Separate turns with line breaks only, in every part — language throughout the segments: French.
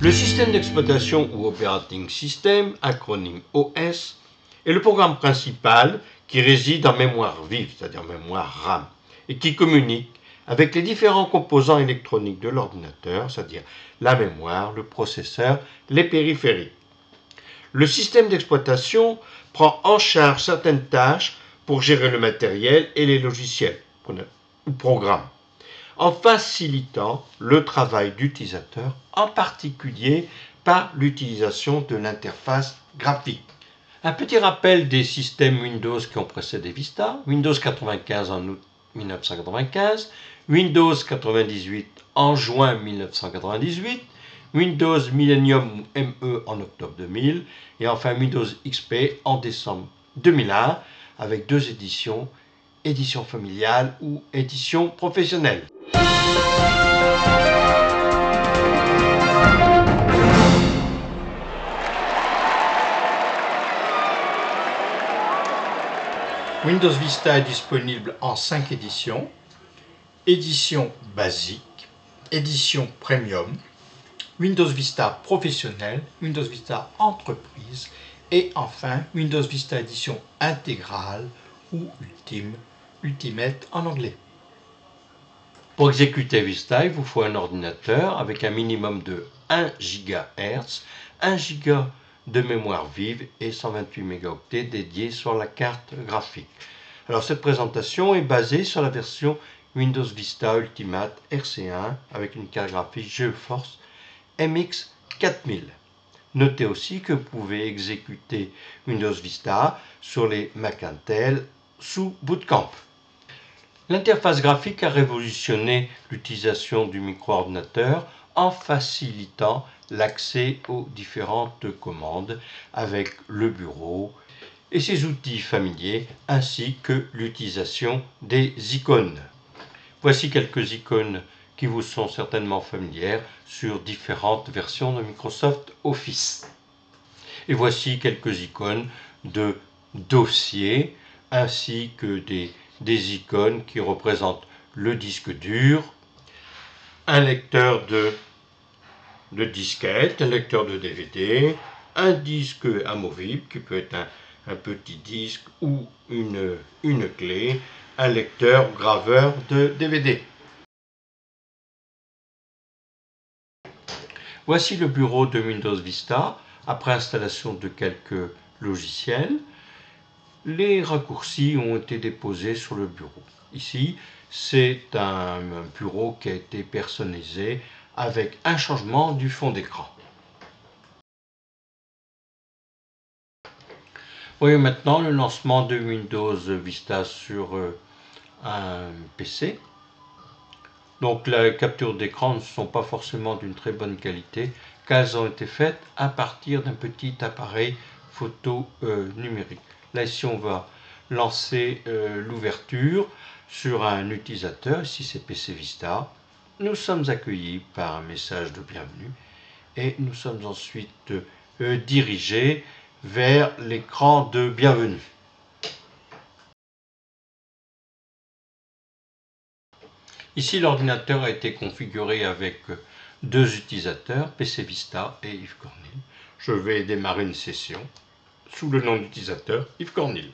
Le système d'exploitation ou operating system, acronyme OS, est le programme principal qui réside en mémoire vive, c'est-à-dire mémoire RAM, et qui communique avec les différents composants électroniques de l'ordinateur, c'est-à-dire la mémoire, le processeur, les périphériques. Le système d'exploitation prend en charge certaines tâches pour gérer le matériel et les logiciels ou programmes, en facilitant le travail d'utilisateur, en particulier par l'utilisation de l'interface graphique. Un petit rappel des systèmes Windows qui ont précédé Vista: Windows 95 en août 1995, Windows 98 en juin 1998, Windows Millennium ME en octobre 2000 et enfin Windows XP en décembre 2001 avec deux éditions, édition familiale ou édition professionnelle. Windows Vista est disponible en 5 éditions: édition basique, édition premium, Windows Vista professionnel, Windows Vista entreprise et enfin Windows Vista édition intégrale ou Ultimate en anglais. Pour exécuter Vista, il vous faut un ordinateur avec un minimum de 1 GHz, 1 Go de mémoire vive et 128 mégaoctets dédiés sur la carte graphique. Alors cette présentation est basée sur la version Windows Vista Ultimate RC1 avec une carte graphique GeForce MX 4000. Notez aussi que vous pouvez exécuter Windows Vista sur les Mac Intel sous Bootcamp. L'interface graphique a révolutionné l'utilisation du micro-ordinateur en facilitant l'accès aux différentes commandes avec le bureau et ses outils familiers ainsi que l'utilisation des icônes. Voici quelques icônes qui vous sont certainement familières sur différentes versions de Microsoft Office. Et voici quelques icônes de dossiers ainsi que des icônes qui représentent le disque dur, un lecteur de disquette, un lecteur de DVD, un disque amovible qui peut être un petit disque ou une clé, un lecteur graveur de DVD. Voici le bureau de Windows Vista après installation de quelques logiciels. Les raccourcis ont été déposés sur le bureau. Ici, c'est un bureau qui a été personnalisé avec un changement du fond d'écran. Voyons maintenant le lancement de Windows Vista sur un PC. Donc les captures d'écran ne sont pas forcément d'une très bonne qualité car elles ont été faites à partir d'un petit appareil photo numérique. Là ici on va lancer l'ouverture sur un utilisateur, ici c'est PC Vista. Nous sommes accueillis par un message de bienvenue et nous sommes ensuite dirigés vers l'écran de bienvenue. Ici, l'ordinateur a été configuré avec deux utilisateurs, PC Vista et Yves Cornil. Je vais démarrer une session sous le nom d'utilisateur Yves Cornil.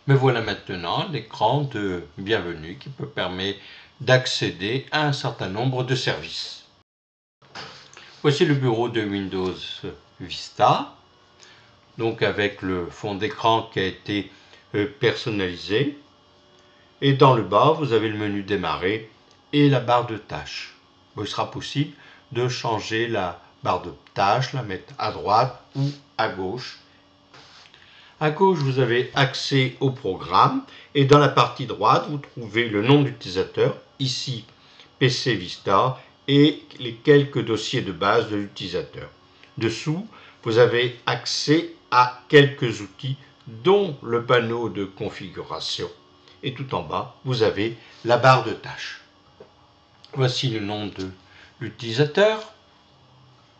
Me voilà maintenant l'écran de bienvenue qui peut permettre d'accéder à un certain nombre de services. Voici le bureau de Windows Vista, donc avec le fond d'écran qui a été personnalisé. Et dans le bas, vous avez le menu démarrer et la barre de tâches. Il sera possible de changer la barre de tâches, la mettre à droite ou à gauche. À gauche, vous avez accès au programme et dans la partie droite, vous trouvez le nom d'utilisateur, ici PC Vista et les quelques dossiers de base de l'utilisateur. Dessous, vous avez accès à quelques outils dont le panneau de configuration. Et tout en bas, vous avez la barre de tâches. Voici le nom de l'utilisateur,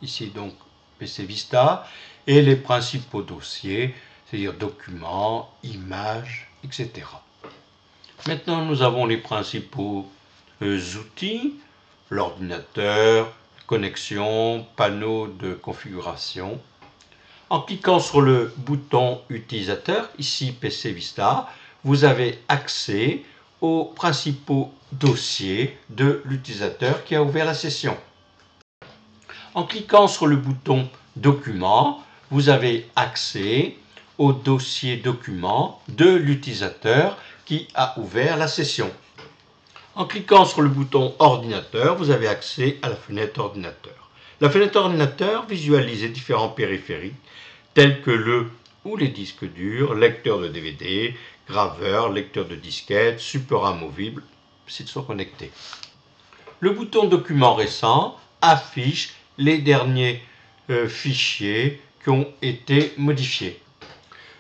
ici donc PC Vista, et les principaux dossiers, c'est-à-dire documents, images, etc. Maintenant, nous avons les principaux outils, l'ordinateur, connexion, panneau de configuration. En cliquant sur le bouton utilisateur, ici PC Vista, vous avez accès aux principaux dossiers de l'utilisateur qui a ouvert la session. En cliquant sur le bouton Documents, vous avez accès au dossier Documents de l'utilisateur qui a ouvert la session. En cliquant sur le bouton Ordinateur, vous avez accès à la fenêtre Ordinateur. La fenêtre Ordinateur visualise les différents périphériques tels que le ou les disques durs, lecteur de DVD, graveur, lecteur de disquette, support amovible, s'ils sont connectés. Le bouton Documents récents affiche les derniers fichiers qui ont été modifiés.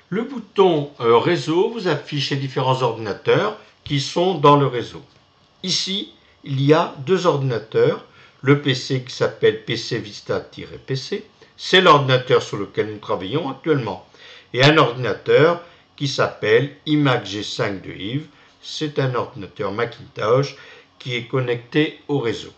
Le bouton Réseau vous affiche les différents ordinateurs qui sont dans le réseau. Ici, il y a deux ordinateurs, le PC qui s'appelle PC Vista-PC, c'est l'ordinateur sur lequel nous travaillons actuellement, et un ordinateur qui s'appelle iMac G5 de Yves, c'est un ordinateur Macintosh qui est connecté au réseau.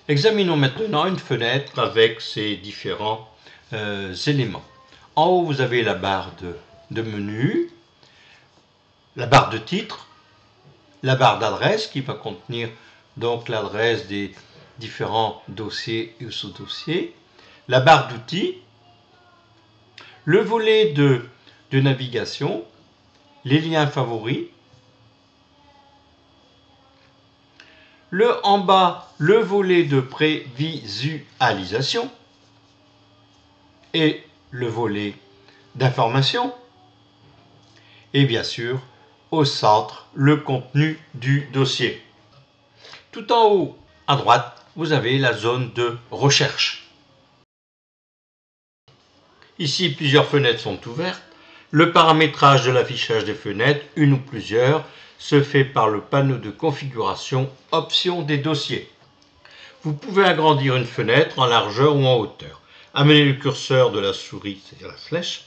Examinons maintenant une fenêtre avec ses différents éléments. En haut, vous avez la barre de menu, la barre de titre, la barre d'adresse qui va contenir donc l'adresse des différents dossiers et sous-dossiers, la barre d'outils, le volet de navigation, les liens favoris, en bas, le volet de prévisualisation et le volet d'information, et bien sûr, au centre, le contenu du dossier. Tout en haut, à droite, vous avez la zone de recherche. Ici, plusieurs fenêtres sont ouvertes. Le paramétrage de l'affichage des fenêtres, une ou plusieurs, se fait par le panneau de configuration Options des dossiers. Vous pouvez agrandir une fenêtre en largeur ou en hauteur. Amenez le curseur de la souris, c'est-à-dire la flèche,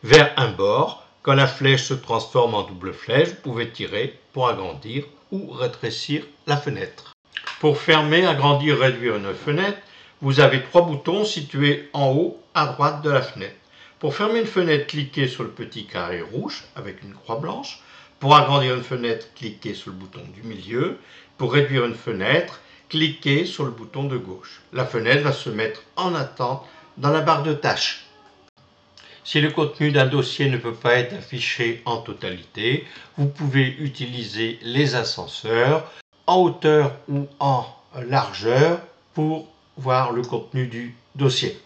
vers un bord. Quand la flèche se transforme en double flèche, vous pouvez tirer pour agrandir ou rétrécir la fenêtre. Pour fermer, agrandir, réduire une fenêtre, vous avez trois boutons situés en haut à droite de la fenêtre. Pour fermer une fenêtre, cliquez sur le petit carré rouge avec une croix blanche. Pour agrandir une fenêtre, cliquez sur le bouton du milieu. Pour réduire une fenêtre, cliquez sur le bouton de gauche. La fenêtre va se mettre en attente dans la barre de tâches. Si le contenu d'un dossier ne peut pas être affiché en totalité, vous pouvez utiliser les ascenseurs en hauteur ou en largeur pour voir le contenu du dossier.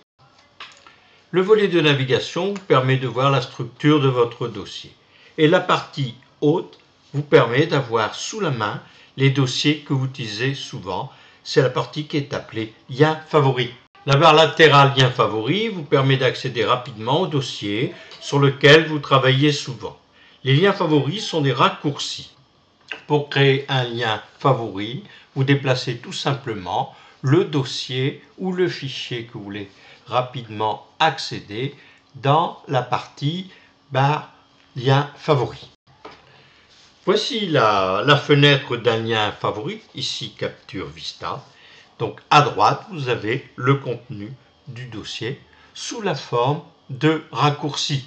Le volet de navigation vous permet de voir la structure de votre dossier. Et la partie haute vous permet d'avoir sous la main les dossiers que vous utilisez souvent. C'est la partie qui est appelée Liens favoris. La barre latérale Liens favoris vous permet d'accéder rapidement au dossier sur lequel vous travaillez souvent. Les liens favoris sont des raccourcis. Pour créer un lien favori, vous déplacez tout simplement le dossier ou le fichier que vous voulez rapidement accéder dans la partie barre Lien favori. Voici la fenêtre d'un lien favori, ici Capture Vista. Donc à droite, vous avez le contenu du dossier sous la forme de raccourcis.